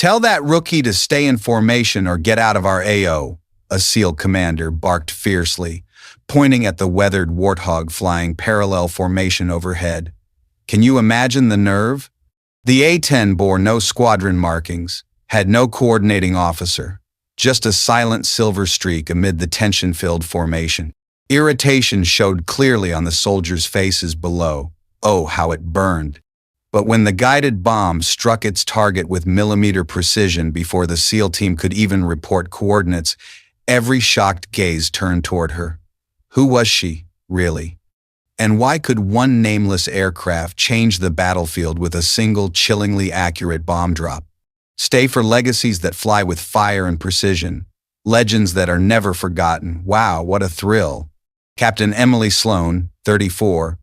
"Tell that rookie to stay in formation or get out of our AO," a SEAL commander barked fiercely, pointing at the weathered Warthog flying parallel formation overhead. Can you imagine the nerve? The A-10 bore no squadron markings, had no coordinating officer, just a silent silver streak amid the tension-filled formation. Irritation showed clearly on the soldiers' faces below. Oh, how it burned. But when the guided bomb struck its target with millimeter precision before the SEAL team could even report coordinates, every shocked gaze turned toward her. Who was she, really? And why could one nameless aircraft change the battlefield with a single chillingly accurate bomb drop? Stay for legacies that fly with fire and precision, legends that are never forgotten. Wow, what a thrill. Captain Emily Sloan, 34,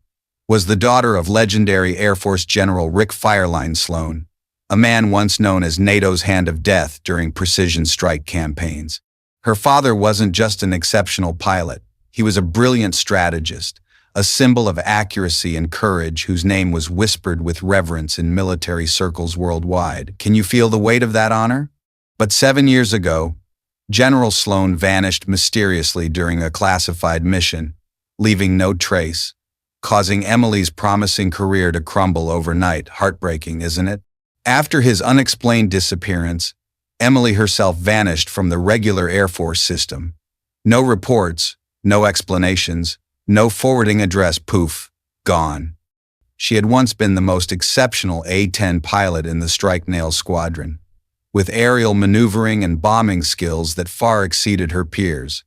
was the daughter of legendary Air Force General Rick Fireline Sloan, a man once known as NATO's Hand of Death during precision strike campaigns. Her father wasn't just an exceptional pilot, he was a brilliant strategist, a symbol of accuracy and courage whose name was whispered with reverence in military circles worldwide. Can you feel the weight of that honor? But 7 years ago, General Sloan vanished mysteriously during a classified mission, leaving no trace, causing Emily's promising career to crumble overnight. Heartbreaking, isn't it? After his unexplained disappearance, Emily herself vanished from the regular Air Force system. No reports, no explanations, no forwarding address. Poof, gone. She had once been the most exceptional A-10 pilot in the Strike Nail Squadron, with aerial maneuvering and bombing skills that far exceeded her peers.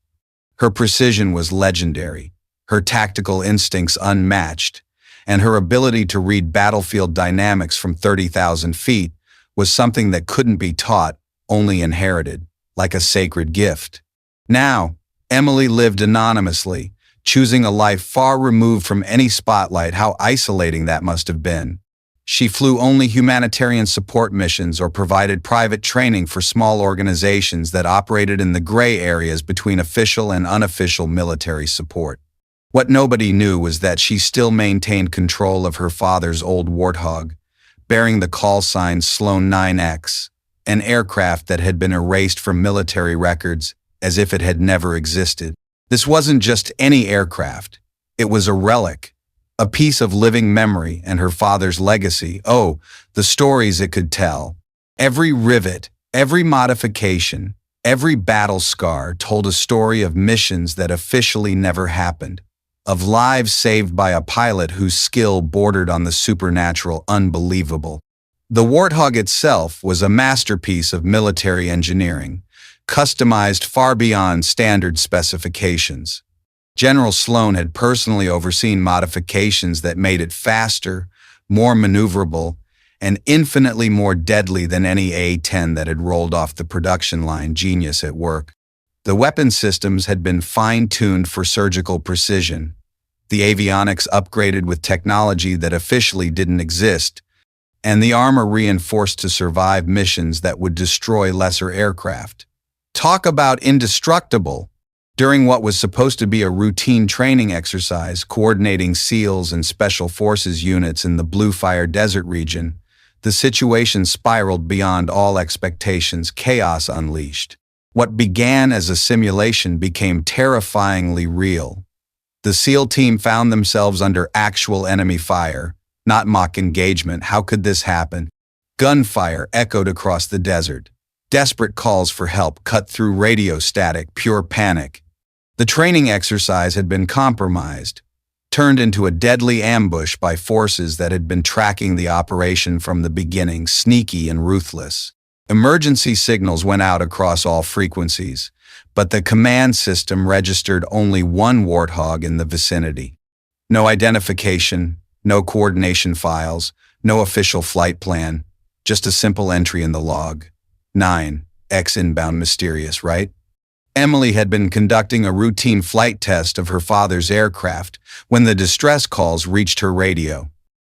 Her precision was legendary, her tactical instincts unmatched, and her ability to read battlefield dynamics from 30,000 feet was something that couldn't be taught, only inherited, like a sacred gift. Now, Emily lived anonymously, choosing a life far removed from any spotlight. How isolating that must have been. She flew only humanitarian support missions or provided private training for small organizations that operated in the gray areas between official and unofficial military support. What nobody knew was that she still maintained control of her father's old Warthog, bearing the call sign Sloan 9X, an aircraft that had been erased from military records as if it had never existed. This wasn't just any aircraft. It was a relic, a piece of living memory and her father's legacy. Oh, the stories it could tell. Every rivet, every modification, every battle scar told a story of missions that officially never happened, of lives saved by a pilot whose skill bordered on the supernatural. Unbelievable. The Warthog itself was a masterpiece of military engineering, customized far beyond standard specifications. General Sloan had personally overseen modifications that made it faster, more maneuverable, and infinitely more deadly than any A-10 that had rolled off the production line. Genius at work. The weapon systems had been fine-tuned for surgical precision, the avionics upgraded with technology that officially didn't exist, and the armor reinforced to survive missions that would destroy lesser aircraft. Talk about indestructible! During what was supposed to be a routine training exercise coordinating SEALs and Special Forces units in the Blue Fire Desert region, the situation spiraled beyond all expectations. Chaos unleashed. What began as a simulation became terrifyingly real. The SEAL team found themselves under actual enemy fire, not mock engagement. How could this happen? Gunfire echoed across the desert. Desperate calls for help cut through radio static. Pure panic. The training exercise had been compromised, turned into a deadly ambush by forces that had been tracking the operation from the beginning, sneaky and ruthless. Emergency signals went out across all frequencies, but the command system registered only one Warthog in the vicinity. No identification, no coordination files, no official flight plan, just a simple entry in the log. 9X inbound. Mysterious, right? Emily had been conducting a routine flight test of her father's aircraft when the distress calls reached her radio.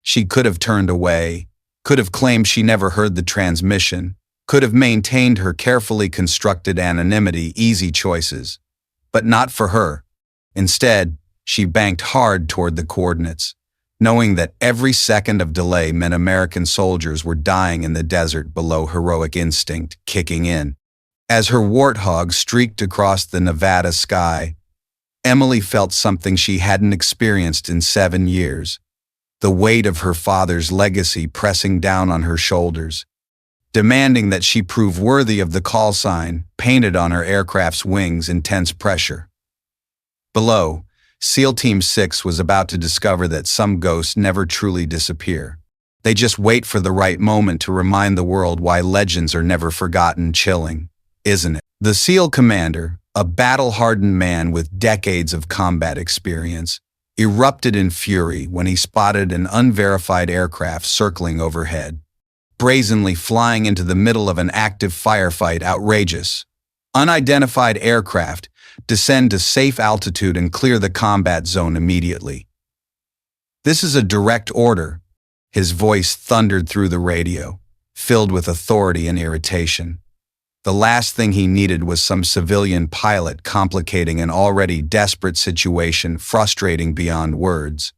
She could have turned away, could have claimed she never heard the transmission, could have maintained her carefully constructed anonymity. Easy choices. But not for her. Instead, she banked hard toward the coordinates. knowing that every second of delay meant American soldiers were dying in the desert below heroic instinct kicking in. As her Warthog streaked across the Nevada sky, Emily felt something she hadn't experienced in 7 years, the weight of her father's legacy pressing down on her shoulders, demanding that she prove worthy of the call sign painted on her aircraft's wings in tense pressure. Below, SEAL Team 6 was about to discover that some ghosts never truly disappear. They just wait for the right moment to remind the world why legends are never forgotten. Chilling, isn't it? The SEAL commander, a battle-hardened man with decades of combat experience, erupted in fury when he spotted an unverified aircraft circling overhead, brazenly flying into the middle of an active firefight. Outrageous. Unidentified aircraft, descend to safe altitude and clear the combat zone immediately. This is a direct order. His voice thundered through the radio, filled with authority and irritation. The last thing he needed was some civilian pilot complicating an already desperate situation, frustrating beyond words.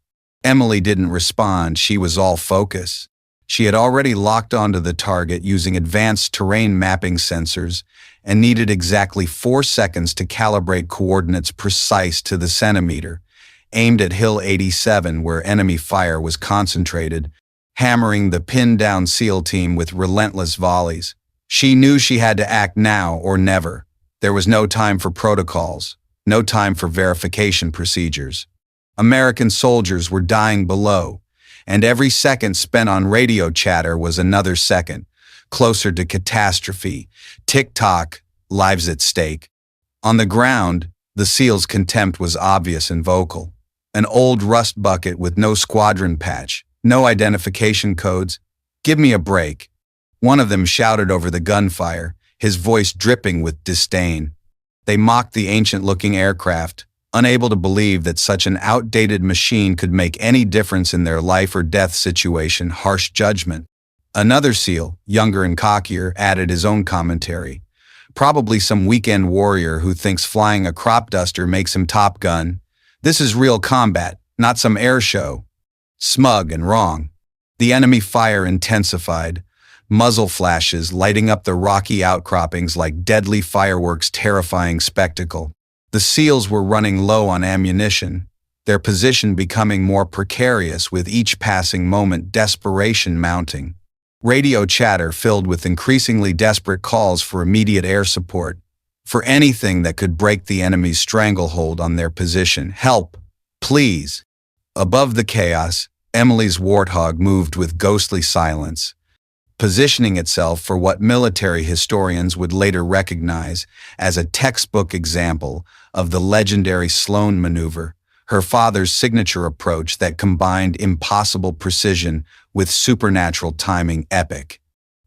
Emily didn't respond. She was all focus. She had already locked onto the target using advanced terrain mapping sensors and needed exactly 4 seconds to calibrate coordinates precise to the centimeter, aimed at Hill 87 where enemy fire was concentrated, hammering the pinned-down SEAL team with relentless volleys. She knew she had to act now or never. There was no time for protocols, no time for verification procedures. American soldiers were dying below, and every second spent on radio chatter was another second closer to catastrophe. Tick-tock, lives at stake. On the ground, the SEAL's contempt was obvious and vocal. An old rust bucket with no squadron patch, no identification codes. Give me a break. One of them shouted over the gunfire, his voice dripping with disdain. They mocked the ancient-looking aircraft, unable to believe that such an outdated machine could make any difference in their life or death situation. Harsh judgment. Another SEAL, younger and cockier, added his own commentary. Probably some weekend warrior who thinks flying a crop duster makes him Top Gun. This is real combat, not some air show. Smug and wrong. The enemy fire intensified, muzzle flashes lighting up the rocky outcroppings like deadly fireworks. Terrifying spectacle. The SEALs were running low on ammunition, their position becoming more precarious with each passing moment. Desperation mounting. Radio chatter filled with increasingly desperate calls for immediate air support, for anything that could break the enemy's stranglehold on their position. Help, please. Above the chaos, Emily's Warthog moved with ghostly silence, positioning itself for what military historians would later recognize as a textbook example of the legendary Sloan maneuver, her father's signature approach that combined impossible precision with supernatural timing. Epic.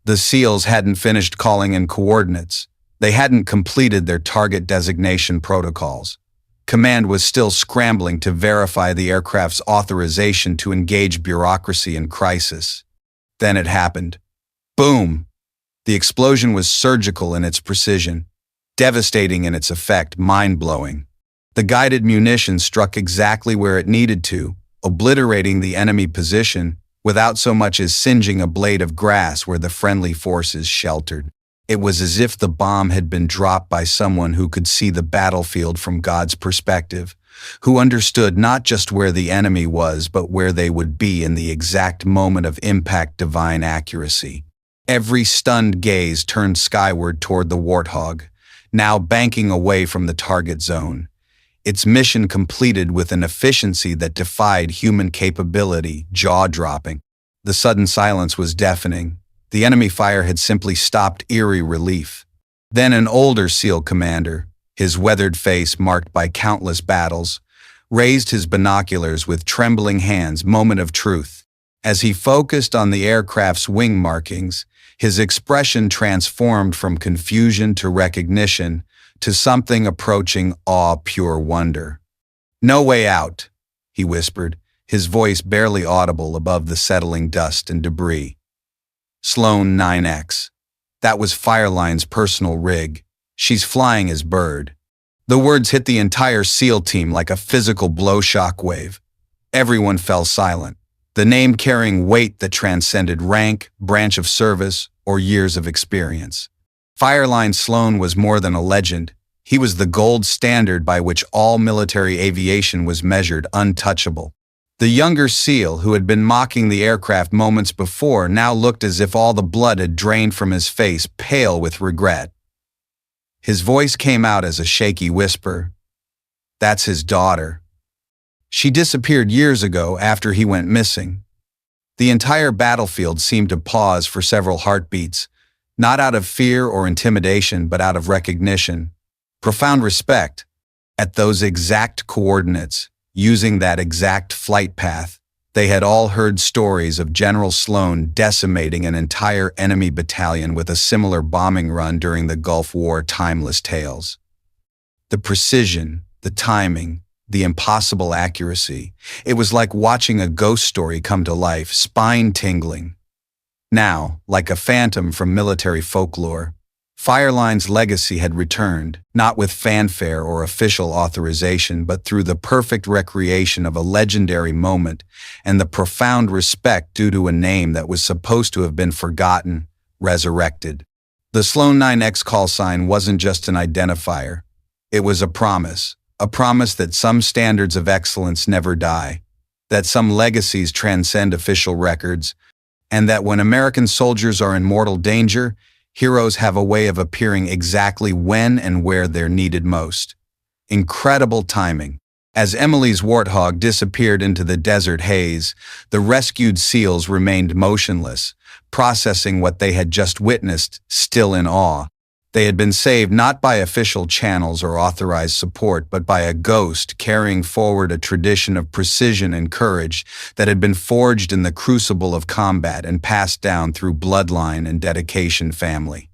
The SEALs hadn't finished calling in coordinates. They hadn't completed their target designation protocols. Command was still scrambling to verify the aircraft's authorization to engage bureaucracy in crisis. Then it happened. Boom! The explosion was surgical in its precision, devastating in its effect, mind-blowing. The guided munition struck exactly where it needed to, obliterating the enemy position without so much as singeing a blade of grass where the friendly forces sheltered. It was as if the bomb had been dropped by someone who could see the battlefield from God's perspective, who understood not just where the enemy was but where they would be in the exact moment of impact. Divine accuracy. Every stunned gaze turned skyward toward the Warthog, now banking away from the target zone. Its mission completed with an efficiency that defied human capability. Jaw-dropping. The sudden silence was deafening. The enemy fire had simply stopped. Eerie relief. Then an older SEAL commander, his weathered face marked by countless battles, raised his binoculars with trembling hands. Moment of truth. As he focused on the aircraft's wing markings, his expression transformed from confusion to recognition, to something approaching awe, pure wonder. "No way out," he whispered, his voice barely audible above the settling dust and debris. Sloan 9X. That was Fireline's personal rig. She's flying as Bird. The words hit the entire SEAL team like a physical blow shockwave. Everyone fell silent. the name carrying weight that transcended rank, branch of service, or years of experience. Fireline Sloan was more than a legend. He was the gold standard by which all military aviation was measured, untouchable. The younger SEAL, who had been mocking the aircraft moments before, now looked as if all the blood had drained from his face, pale with regret. His voice came out as a shaky whisper. "That's his daughter. She disappeared years ago after he went missing." The entire battlefield seemed to pause for several heartbeats, not out of fear or intimidation, but out of recognition. Profound respect. At those exact coordinates, using that exact flight path, they had all heard stories of General Sloan decimating an entire enemy battalion with a similar bombing run during the Gulf War. Timeless tales. The precision, the timing, the impossible accuracy. It was like watching a ghost story come to life, spine-tingling. Now, like a phantom from military folklore, Fireline's legacy had returned, not with fanfare or official authorization, but through the perfect recreation of a legendary moment and the profound respect due to a name that was supposed to have been forgotten, resurrected. The Sloan 9X call sign wasn't just an identifier. It was a promise that some standards of excellence never die, that some legacies transcend official records, and that when American soldiers are in mortal danger, heroes have a way of appearing exactly when and where they're needed most. Incredible timing. As Emily's Warthog disappeared into the desert haze, the rescued SEALs remained motionless, processing what they had just witnessed, still in awe. They had been saved not by official channels or authorized support, but by a ghost carrying forward a tradition of precision and courage that had been forged in the crucible of combat and passed down through bloodline and dedication. Family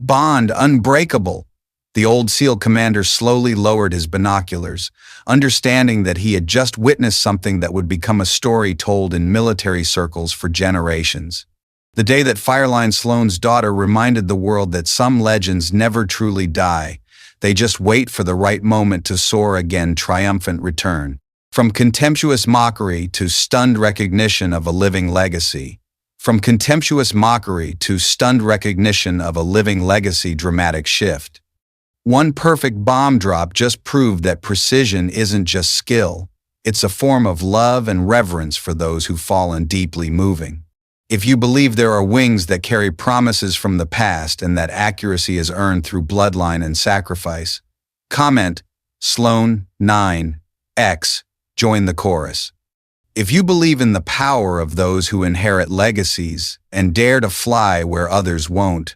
bond unbreakable. The old SEAL commander slowly lowered his binoculars, understanding that he had just witnessed something that would become a story told in military circles for generations. The day that Fireline Sloan's daughter reminded the world that some legends never truly die. They just wait for the right moment to soar again. Triumphant return. From contemptuous mockery to stunned recognition of a living legacy. From contemptuous mockery to stunned recognition of a living legacy. Dramatic shift. One perfect bomb drop just proved that precision isn't just skill. It's a form of love and reverence for those who've fallen deeply moving. If you believe there are wings that carry promises from the past and that accuracy is earned through bloodline and sacrifice, comment Sloan 9X, join the chorus. If you believe in the power of those who inherit legacies and dare to fly where others won't,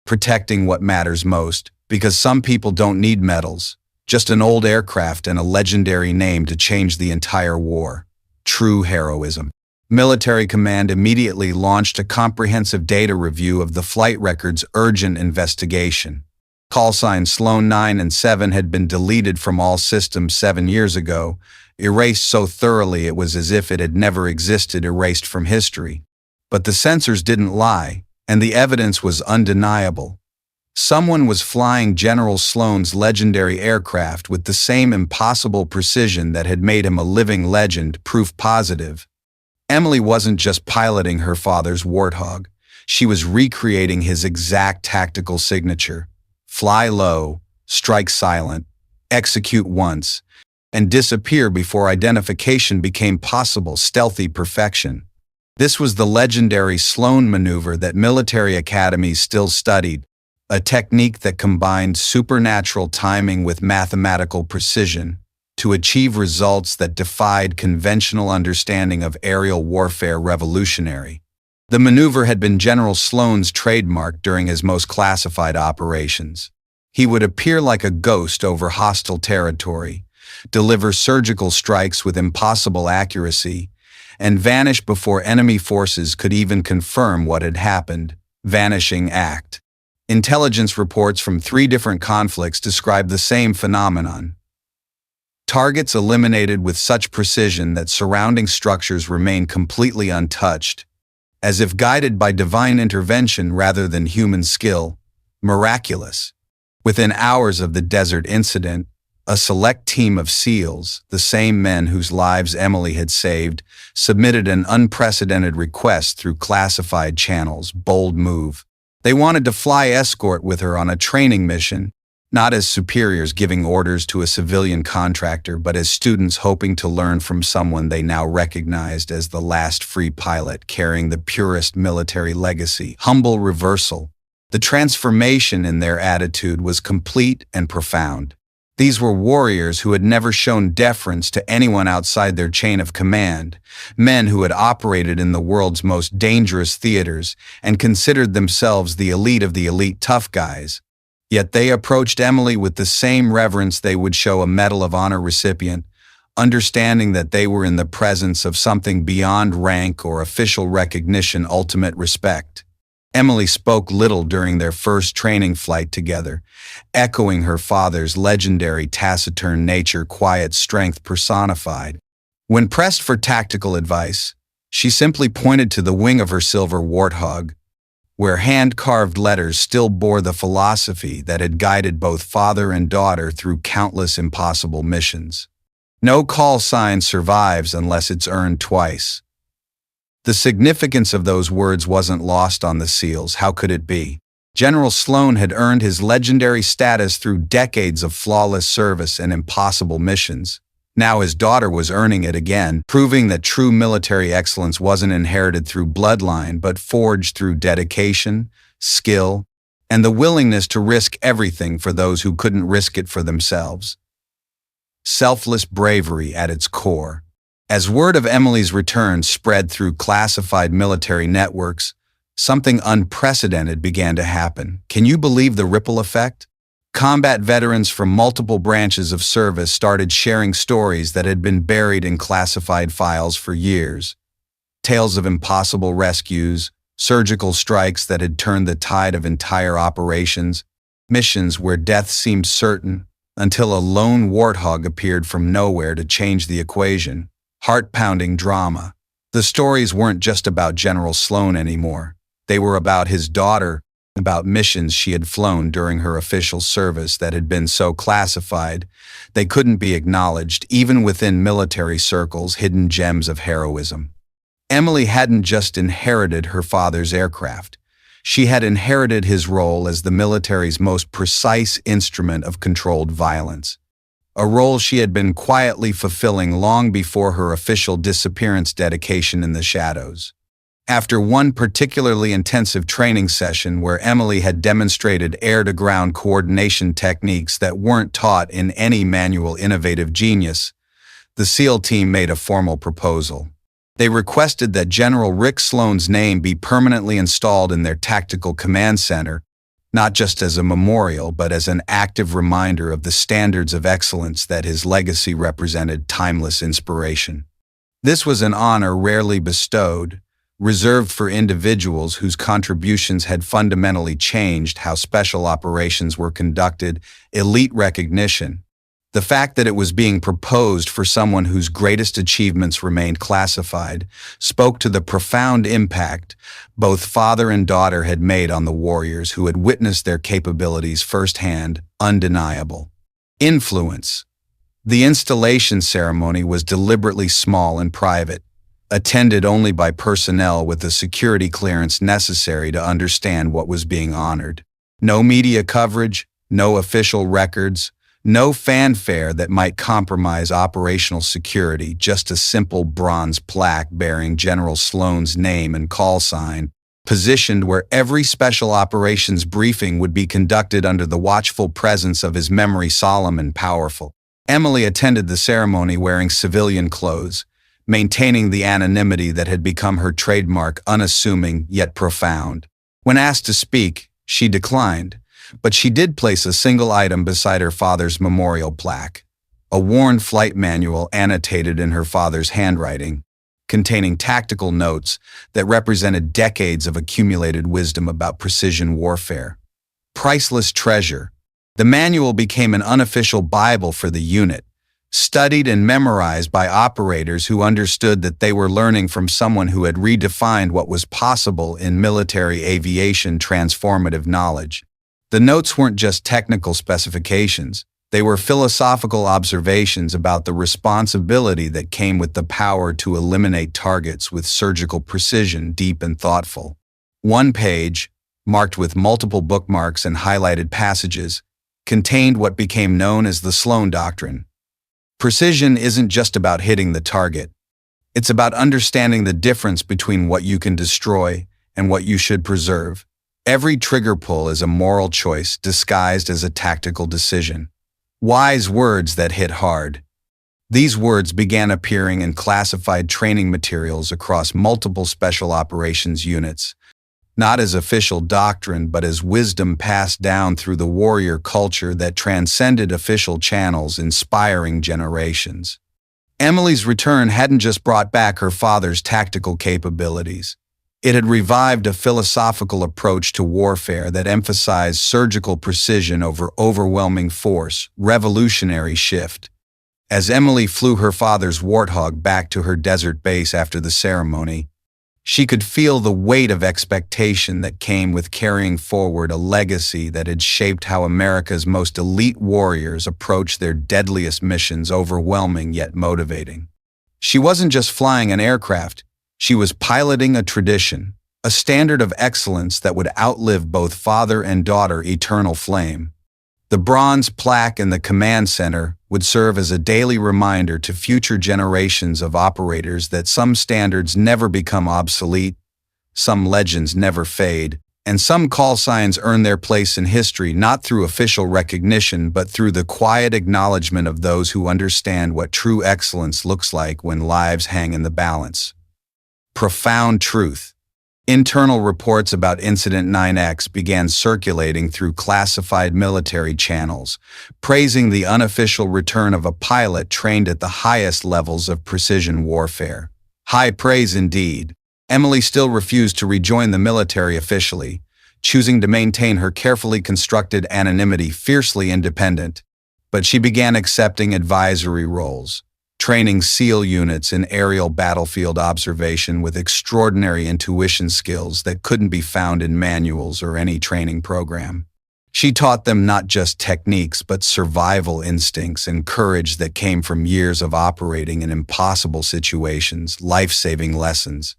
protecting what matters most, because some people don't need medals, just an old aircraft and a legendary name to change the entire war. True heroism. Military Command immediately launched a comprehensive data review of the flight record's urgent investigation. Call signs Sloan 9 and 7 had been deleted from all systems 7 years ago, erased so thoroughly it was as if it had never existed, erased from history. But the sensors didn't lie, and the evidence was undeniable. Someone was flying General Sloan's legendary aircraft with the same impossible precision that had made him a living legend, proof positive. Emily wasn't just piloting her father's Warthog. She was recreating his exact tactical signature. Fly low, strike silent, execute once, and disappear before identification became possible. Stealthy perfection. This was the legendary Sloan maneuver that military academies still studied, a technique that combined supernatural timing with mathematical precision to achieve results that defied conventional understanding of aerial warfare. Revolutionary. The maneuver had been General Sloan's trademark during his most classified operations. He would appear like a ghost over hostile territory, deliver surgical strikes with impossible accuracy, and vanish before enemy forces could even confirm what had happened. Vanishing act. Intelligence reports from 3 different conflicts describe the same phenomenon. Targets eliminated with such precision that surrounding structures remain completely untouched, as if guided by divine intervention rather than human skill. Miraculous. Within hours of the desert incident, A select team of SEALs, the same men whose lives Emily had saved, submitted an unprecedented request through classified channels. Bold move. They wanted to fly escort with her on a training mission, not as superiors giving orders to a civilian contractor, but as students hoping to learn from someone they now recognized as the last free pilot carrying the purest military legacy. Humble reversal. The transformation in their attitude was complete and profound. These were warriors who had never shown deference to anyone outside their chain of command, men who had operated in the world's most dangerous theaters and considered themselves the elite of the elite tough guys. Yet they approached Emily with the same reverence they would show a Medal of Honor recipient, understanding that they were in the presence of something beyond rank or official recognition, ultimate respect. Emily spoke little during their first training flight together, echoing her father's legendary taciturn nature, quiet strength personified. When pressed for tactical advice, she simply pointed to the wing of her silver Warthog, where hand-carved letters still bore the philosophy that had guided both father and daughter through countless impossible missions. No call sign survives unless it's earned twice. The significance of those words wasn't lost on the SEALs. How could it be? General Sloan had earned his legendary status through decades of flawless service and impossible missions. Now his daughter was earning it again, proving that true military excellence wasn't inherited through bloodline but forged through dedication, skill, and the willingness to risk everything for those who couldn't risk it for themselves. Selfless bravery at its core. As word of Emily's return spread through classified military networks, something unprecedented began to happen. Can you believe the ripple effect? Combat veterans from multiple branches of service started sharing stories that had been buried in classified files for years. Tales of impossible rescues, surgical strikes that had turned the tide of entire operations, missions where death seemed certain, until a lone Warthog appeared from nowhere to change the equation. Heart-pounding drama. The stories weren't just about General Sloan anymore. They were about his daughter, about missions she had flown during her official service that had been so classified they couldn't be acknowledged, even within military circles, hidden gems of heroism. Emily hadn't just inherited her father's aircraft. She had inherited his role as the military's most precise instrument of controlled violence. A role she had been quietly fulfilling long before her official disappearance dedication in the shadows. After one particularly intensive training session where Emily had demonstrated air-to-ground coordination techniques that weren't taught in any manual, innovative genius, the SEAL team made a formal proposal. They requested that General Rick Sloan's name be permanently installed in their tactical command center, not just as a memorial, but as an active reminder of the standards of excellence that his legacy represented, timeless inspiration. This was an honor rarely bestowed, reserved for individuals whose contributions had fundamentally changed how special operations were conducted. Elite recognition. The fact that it was being proposed for someone whose greatest achievements remained classified spoke to the profound impact both father and daughter had made on the warriors who had witnessed their capabilities firsthand. Undeniable. Influence. The installation ceremony was deliberately small and private, attended only by personnel with the security clearance necessary to understand what was being honored. No media coverage, no official records, no fanfare that might compromise operational security, just a simple bronze plaque bearing General Sloan's name and call sign, positioned where every special operations briefing would be conducted under the watchful presence of his memory, solemn and powerful. Emily attended the ceremony wearing civilian clothes, maintaining the anonymity that had become her trademark, unassuming yet profound. When asked to speak, she declined, but she did place a single item beside her father's memorial plaque, a worn flight manual annotated in her father's handwriting, containing tactical notes that represented decades of accumulated wisdom about precision warfare. Priceless treasure. The manual became an unofficial Bible for the unit, studied and memorized by operators who understood that they were learning from someone who had redefined what was possible in military aviation. Transformative knowledge. The notes weren't just technical specifications. They were philosophical observations about the responsibility that came with the power to eliminate targets with surgical precision, deep and thoughtful. One page, marked with multiple bookmarks and highlighted passages, contained what became known as the Sloan Doctrine. Precision isn't just about hitting the target. It's about understanding the difference between what you can destroy and what you should preserve. Every trigger pull is a moral choice disguised as a tactical decision. Wise words that hit hard. These words began appearing in classified training materials across multiple special operations units, not as official doctrine but as wisdom passed down through the warrior culture that transcended official channels, inspiring generations. Emily's return hadn't just brought back her father's tactical capabilities. It had revived a philosophical approach to warfare that emphasized surgical precision over overwhelming force, revolutionary shift. As Emily flew her father's Warthog back to her desert base after the ceremony, she could feel the weight of expectation that came with carrying forward a legacy that had shaped how America's most elite warriors approached their deadliest missions, overwhelming yet motivating. She wasn't just flying an aircraft. She was piloting a tradition, a standard of excellence that would outlive both father and daughter, eternal flame. The bronze plaque in the command center would serve as a daily reminder to future generations of operators that some standards never become obsolete, some legends never fade, and some call signs earn their place in history not through official recognition but through the quiet acknowledgement of those who understand what true excellence looks like when lives hang in the balance. Profound truth. Internal reports about Incident 9X began circulating through classified military channels, praising the unofficial return of a pilot trained at the highest levels of precision warfare. High praise indeed. Emily still refused to rejoin the military officially, choosing to maintain her carefully constructed anonymity, fiercely independent. But she began accepting advisory roles, training SEAL units in aerial battlefield observation with extraordinary intuition skills that couldn't be found in manuals or any training program. She taught them not just techniques but survival instincts and courage that came from years of operating in impossible situations, life-saving lessons.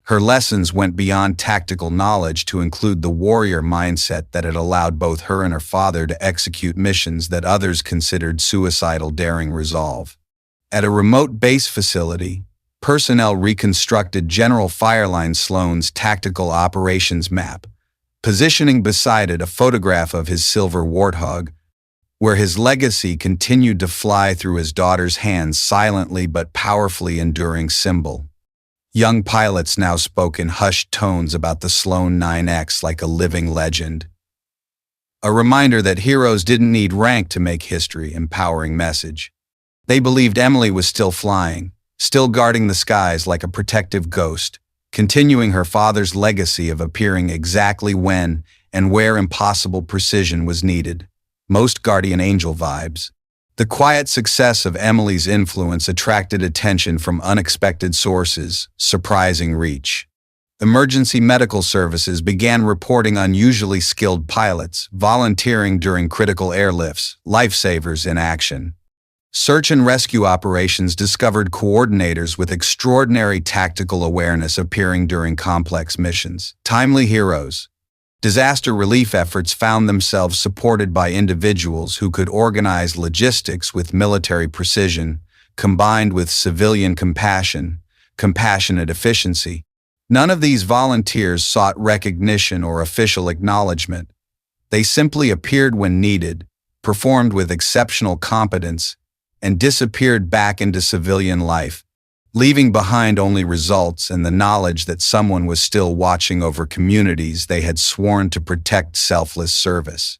Her lessons went beyond tactical knowledge to include the warrior mindset that had allowed both her and her father to execute missions that others considered suicidal, daring resolve. At a remote base facility, personnel reconstructed General Fireline Sloan's tactical operations map, positioning beside it a photograph of his silver Warthog, where his legacy continued to fly through his daughter's hands, silently but powerfully enduring symbol. Young pilots now spoke in hushed tones about the Sloan 9X like a living legend. A reminder that heroes didn't need rank to make history, empowering message. They believed Emily was still flying, still guarding the skies like a protective ghost, continuing her father's legacy of appearing exactly when and where impossible precision was needed. Most guardian angel vibes. The quiet success of Emily's influence attracted attention from unexpected sources, surprising reach. Emergency medical services began reporting unusually skilled pilots volunteering during critical airlifts, lifesavers in action. Search and rescue operations discovered coordinators with extraordinary tactical awareness appearing during complex missions. Timely heroes. Disaster relief efforts found themselves supported by individuals who could organize logistics with military precision, combined with civilian compassion, compassionate efficiency. None of these volunteers sought recognition or official acknowledgement. They simply appeared when needed, performed with exceptional competence, and disappeared back into civilian life, leaving behind only results and the knowledge that someone was still watching over communities they had sworn to protect. Selfless service.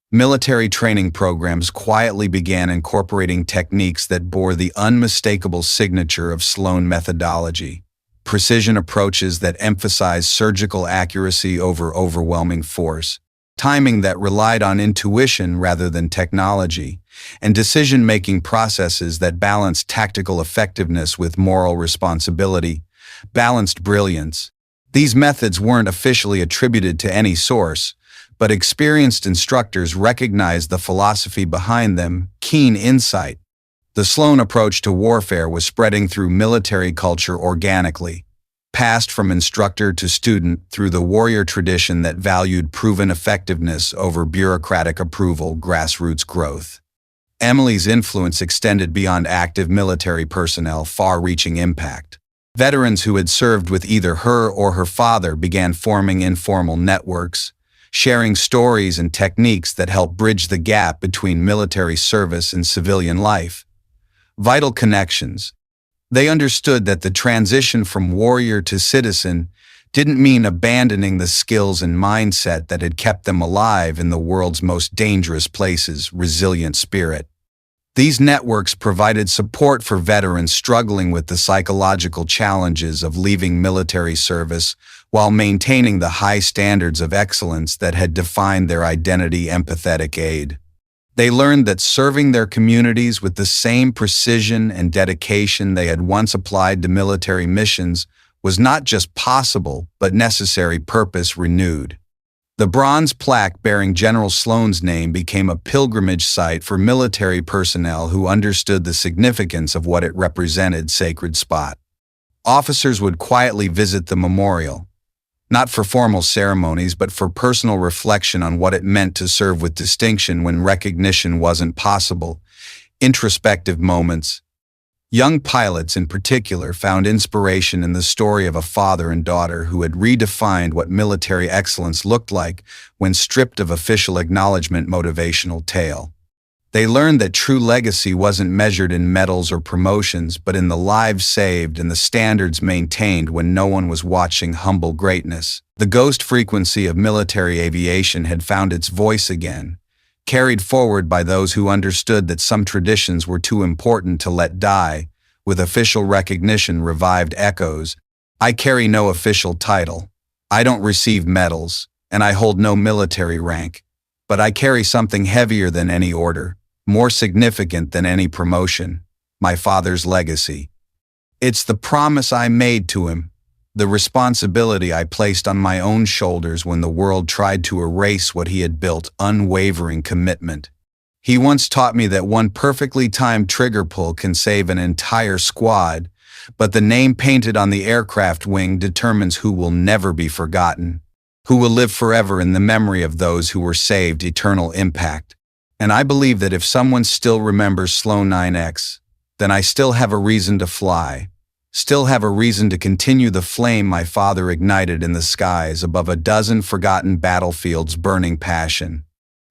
Military training programs quietly began incorporating techniques that bore the unmistakable signature of Sloan methodology, precision approaches that emphasized surgical accuracy over overwhelming force, timing that relied on intuition rather than technology, and decision-making processes that balanced tactical effectiveness with moral responsibility, balanced brilliance. These methods weren't officially attributed to any source, but experienced instructors recognized the philosophy behind them, keen insight. The Sloan approach to warfare was spreading through military culture organically, passed from instructor to student through the warrior tradition that valued proven effectiveness over bureaucratic approval, grassroots growth. Emily's influence extended beyond active military personnel, far-reaching impact. Veterans who had served with either her or her father began forming informal networks, sharing stories and techniques that helped bridge the gap between military service and civilian life. Vital connections. They understood that the transition from warrior to citizen didn't mean abandoning the skills and mindset that had kept them alive in the world's most dangerous places, resilient spirit. These networks provided support for veterans struggling with the psychological challenges of leaving military service while maintaining the high standards of excellence that had defined their identity. Empathetic aid. They learned that serving their communities with the same precision and dedication they had once applied to military missions was not just possible, but necessary. Purpose renewed. The bronze plaque bearing General Sloan's name became a pilgrimage site for military personnel who understood the significance of what it represented. Sacred spot. Officers would quietly visit the memorial, not for formal ceremonies, but for personal reflection on what it meant to serve with distinction when recognition wasn't possible. Introspective moments. Young pilots in particular found inspiration in the story of a father and daughter who had redefined what military excellence looked like when stripped of official acknowledgement. Motivational tale. They learned that true legacy wasn't measured in medals or promotions, but in the lives saved and the standards maintained when no one was watching. Humble greatness. The ghost frequency of military aviation had found its voice again, carried forward by those who understood that some traditions were too important to let die. With official recognition revived echoes. I carry no official title. I don't receive medals, and I hold no military rank. But I carry something heavier than any order, more significant than any promotion: my father's legacy. It's the promise I made to him, the responsibility I placed on my own shoulders when the world tried to erase what he had built. Unwavering commitment. He once taught me that one perfectly timed trigger pull can save an entire squad, but the name painted on the aircraft wing determines who will never be forgotten, who will live forever in the memory of those who were saved. Eternal impact. And I believe that if someone still remembers Sloan 9X, then I still have a reason to fly, still have a reason to continue the flame my father ignited in the skies above a dozen forgotten battlefields. Burning passion.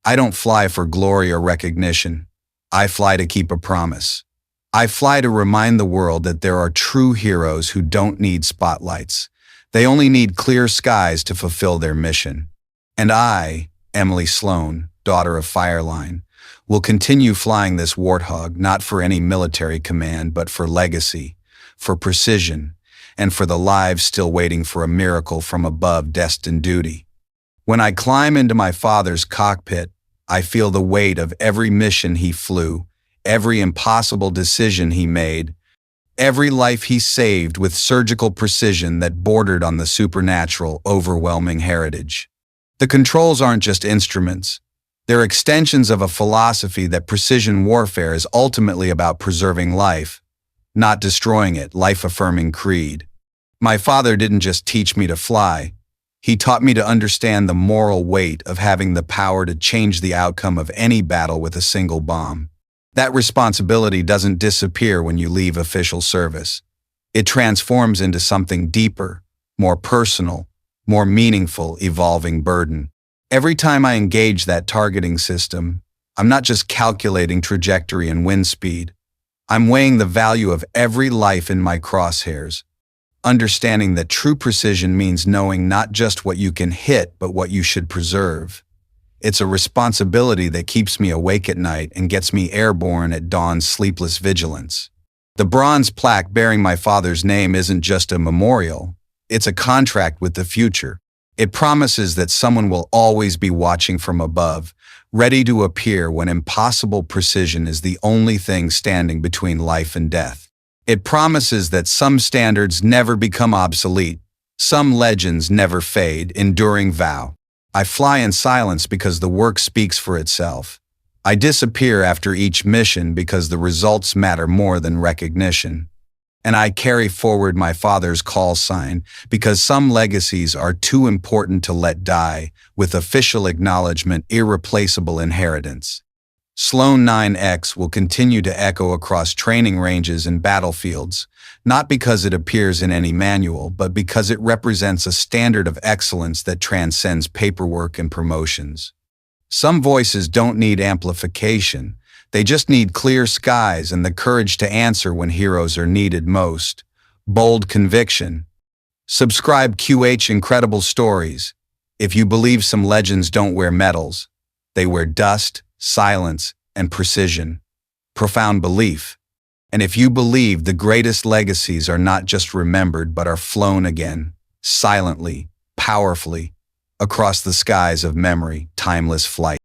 I don't fly for glory or recognition. I fly to keep a promise. I fly to remind the world that there are true heroes who don't need spotlights. They only need clear skies to fulfill their mission. And I, Emily Sloan, daughter of Fireline, will continue flying this Warthog, not for any military command, but for legacy, for precision, and for the lives still waiting for a miracle from above. Destined duty. When I climb into my father's cockpit, I feel the weight of every mission he flew, every impossible decision he made, every life he saved with surgical precision that bordered on the supernatural. Overwhelming heritage. The controls aren't just instruments. They're extensions of a philosophy that precision warfare is ultimately about preserving life, not destroying it. Life-affirming creed. My father didn't just teach me to fly. He taught me to understand the moral weight of having the power to change the outcome of any battle with a single bomb. That responsibility doesn't disappear when you leave official service. It transforms into something deeper, more personal, more meaningful. Evolving burden. Every time I engage that targeting system, I'm not just calculating trajectory and wind speed. I'm weighing the value of every life in my crosshairs. Understanding that true precision means knowing not just what you can hit, but what you should preserve. It's a responsibility that keeps me awake at night and gets me airborne at dawn's sleepless vigilance. The bronze plaque bearing my father's name isn't just a memorial, it's a contract with the future. It promises that someone will always be watching from above, ready to appear when impossible precision is the only thing standing between life and death. It promises that some standards never become obsolete, some legends never fade. Enduring vow. I fly in silence because the work speaks for itself. I disappear after each mission because the results matter more than recognition. And I carry forward my father's call sign because some legacies are too important to let die, with official acknowledgement irreplaceable inheritance. Sloan 9X will continue to echo across training ranges and battlefields, not because it appears in any manual, but because it represents a standard of excellence that transcends paperwork and promotions. Some voices don't need amplification. They just need clear skies and the courage to answer when heroes are needed most. Bold conviction. Subscribe QH Incredible Stories. If you believe some legends don't wear medals, they wear dust, silence, and precision. Profound belief. And if you believe the greatest legacies are not just remembered but are flown again, silently, powerfully, across the skies of memory, timeless flight.